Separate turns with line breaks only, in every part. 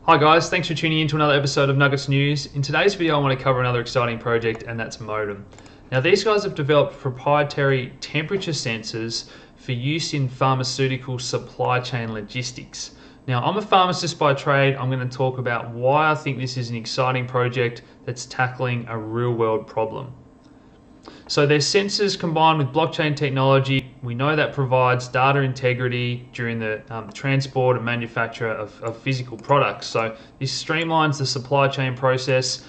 Hi guys, thanks for tuning in to another episode of Nuggets News. In today's video I want to cover another exciting project, and that's Modem. Now these guys have developed proprietary temperature sensors for use in pharmaceutical supply chain logistics. Now I'm a pharmacist by trade. I'm going to talk about why I think this is an exciting project that's tackling a real world problem. So their sensors combined with blockchain technology, we know that provides data integrity during the transport and manufacture of physical products. So this streamlines the supply chain process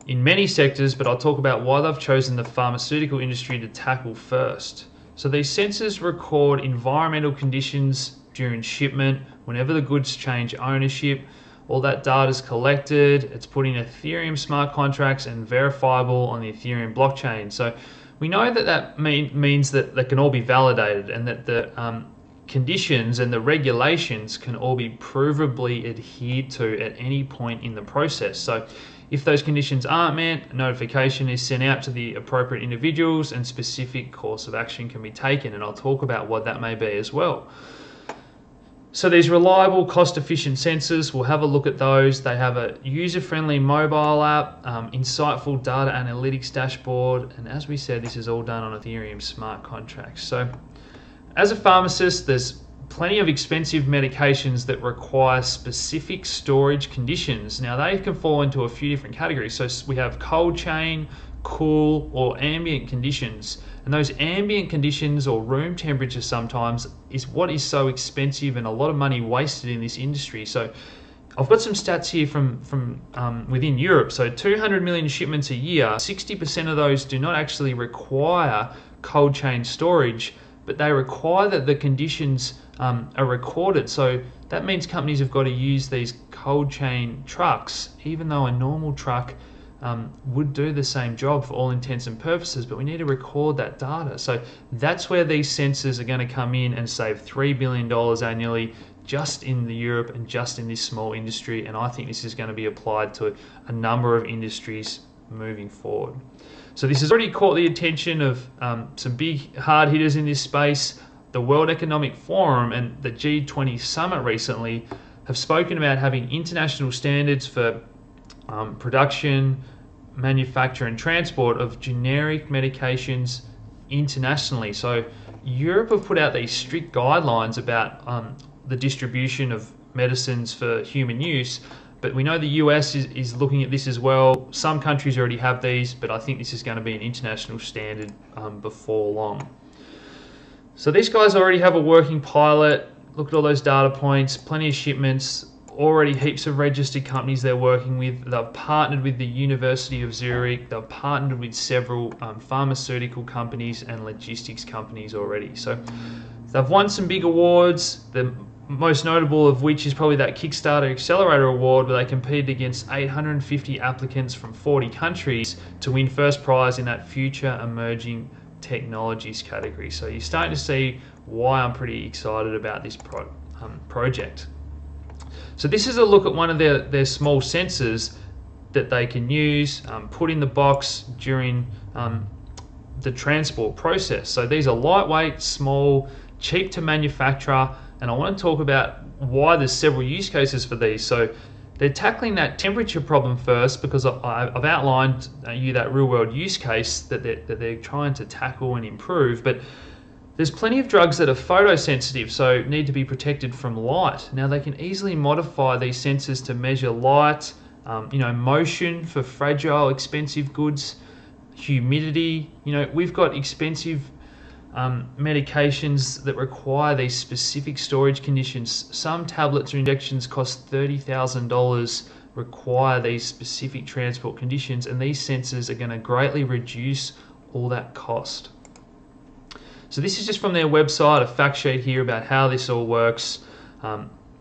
in many sectors, but I'll talk about why they've chosen the pharmaceutical industry to tackle first. So these sensors record environmental conditions during shipment, whenever the goods change ownership. All that data is collected, it's put in Ethereum smart contracts and verifiable on the Ethereum blockchain. So we know that means that they can all be validated, and that the conditions and the regulations can all be provably adhered to at any point in the process. So if those conditions aren't met, a notification is sent out to the appropriate individuals and specific course of action can be taken, and I'll talk about what that may be as well. So these reliable, cost-efficient sensors, we'll have a look at those. They have a user-friendly mobile app, insightful data analytics dashboard, and as we said, this is all done on Ethereum smart contracts. So as a pharmacist, there's plenty of expensive medications that require specific storage conditions. Now they can fall into a few different categories. So we have cold chain, cool, or ambient conditions. And those ambient conditions, or room temperature sometimes, is what is so expensive and a lot of money wasted in this industry. So I've got some stats here from within Europe. So 200 million shipments a year, 60% of those do not actually require cold chain storage, but they require that the conditions are recorded. So that means companies have got to use these cold chain trucks, even though a normal truck would do the same job for all intents and purposes, but we need to record that data. So that's where these sensors are going to come in and save $3 billion annually just in Europe and just in this small industry, and I think this is going to be applied to a number of industries moving forward. So this has already caught the attention of some big hard hitters in this space. The World Economic Forum and the G20 Summit recently have spoken about having international standards for production, manufacture and transport of generic medications internationally. So Europe have put out these strict guidelines about the distribution of medicines for human use, but we know the US is looking at this as well. Some countries already have these, but I think this is going to be an international standard before long. So these guys already have a working pilot. Look at all those data points, plenty of shipments, already heaps of registered companies they're working with. They've partnered with the University of Zurich. They've partnered with several pharmaceutical companies and logistics companies already. So they've won some big awards. The most notable of which is probably that Kickstarter Accelerator Award, where they competed against 850 applicants from 40 countries to win first prize in that Future Emerging Technologies category. So you're starting to see why I'm pretty excited about this project. So this is a look at one of their small sensors that they can use, put in the box during the transport process. So these are lightweight, small, cheap to manufacture, and I want to talk about why there's several use cases for these. So they're tackling that temperature problem first, because I've outlined you that real world use case that they're trying to tackle and improve, but there's plenty of drugs that are photosensitive, so need to be protected from light. Now they can easily modify these sensors to measure light, motion for fragile, expensive goods, humidity. We've got expensive medications that require these specific storage conditions. Some tablets or injections cost $30,000, require these specific transport conditions, and these sensors are going to greatly reduce all that cost. So this is just from their website, a fact sheet here about how this all works.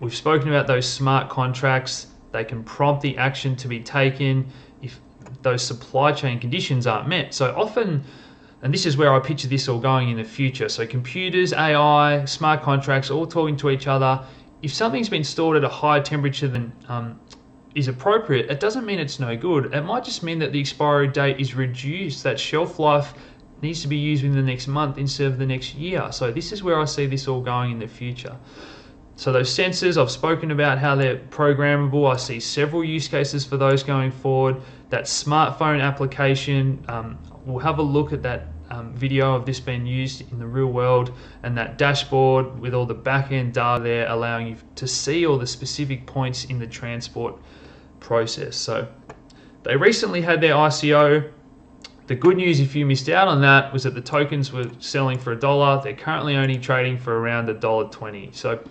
We've spoken about those smart contracts. They can prompt the action to be taken if those supply chain conditions aren't met. So often, and this is where I picture this all going in the future. So computers, AI, smart contracts, all talking to each other. If something's been stored at a higher temperature than is appropriate, it doesn't mean it's no good. It might just mean that the expiry date is reduced, that shelf life needs to be used within the next month instead of the next year. So this is where I see this all going in the future. So those sensors, I've spoken about how they're programmable. I see several use cases for those going forward. That smartphone application, we'll have a look at that video of this being used in the real world, and that dashboard with all the back-end data there allowing you to see all the specific points in the transport process. So they recently had their ICO. The good news, if you missed out on that, was that the tokens were selling for $1. They're currently only trading for around $1.20. So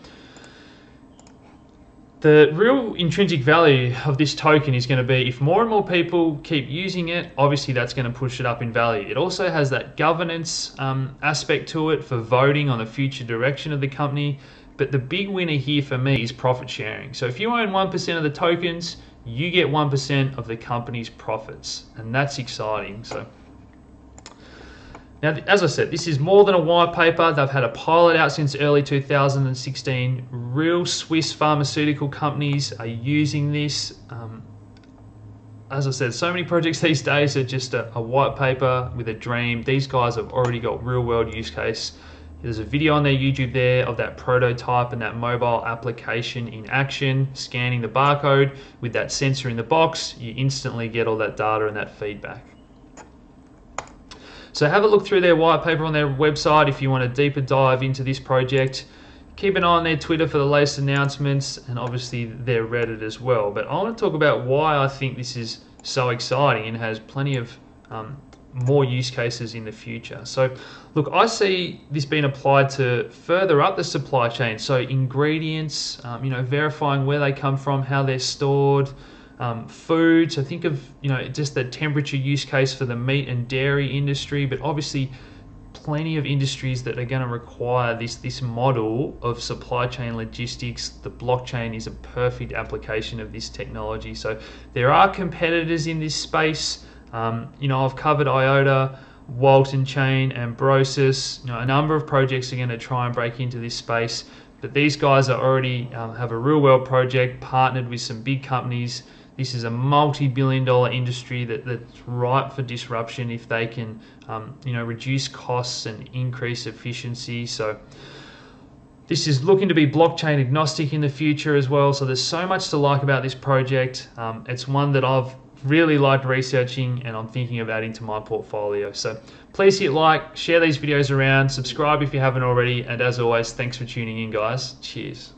the real intrinsic value of this token is going to be, if more and more people keep using it, obviously that's going to push it up in value. It also has that governance aspect to it for voting on the future direction of the company. But the big winner here for me is profit sharing. So if you own 1% of the tokens, you get 1% of the company's profits, and that's exciting. So now, as I said, this is more than a white paper. They've had a pilot out since early 2016. Real Swiss pharmaceutical companies are using this. As I said, so many projects these days are just a white paper with a dream. These guys have already got real world use case. There's a video on their YouTube there of that prototype and that mobile application in action, scanning the barcode with that sensor in the box. You instantly get all that data and that feedback. So have a look through their white paper on their website if you want a deeper dive into this project. Keep an eye on their Twitter for the latest announcements, and obviously their Reddit as well. But I want to talk about why I think this is so exciting and has plenty of more use cases in the future. So look, I see this being applied to further up the supply chain. So ingredients, verifying where they come from, how they're stored, food. So think of, just the temperature use case for the meat and dairy industry, but obviously plenty of industries that are going to require this model of supply chain logistics. The blockchain is a perfect application of this technology. So there are competitors in this space. I've covered IOTA, Walton Chain, Ambrosis. A number of projects are going to try and break into this space, but these guys are already have a real world project partnered with some big companies. This is a multi-billion-dollar industry that's ripe for disruption if they can, reduce costs and increase efficiency. So this is looking to be blockchain agnostic in the future as well. So there's so much to like about this project. It's one that I've really liked researching and I'm thinking of adding to my portfolio. So please hit like, share these videos around, subscribe if you haven't already, and as always, thanks for tuning in, guys. Cheers.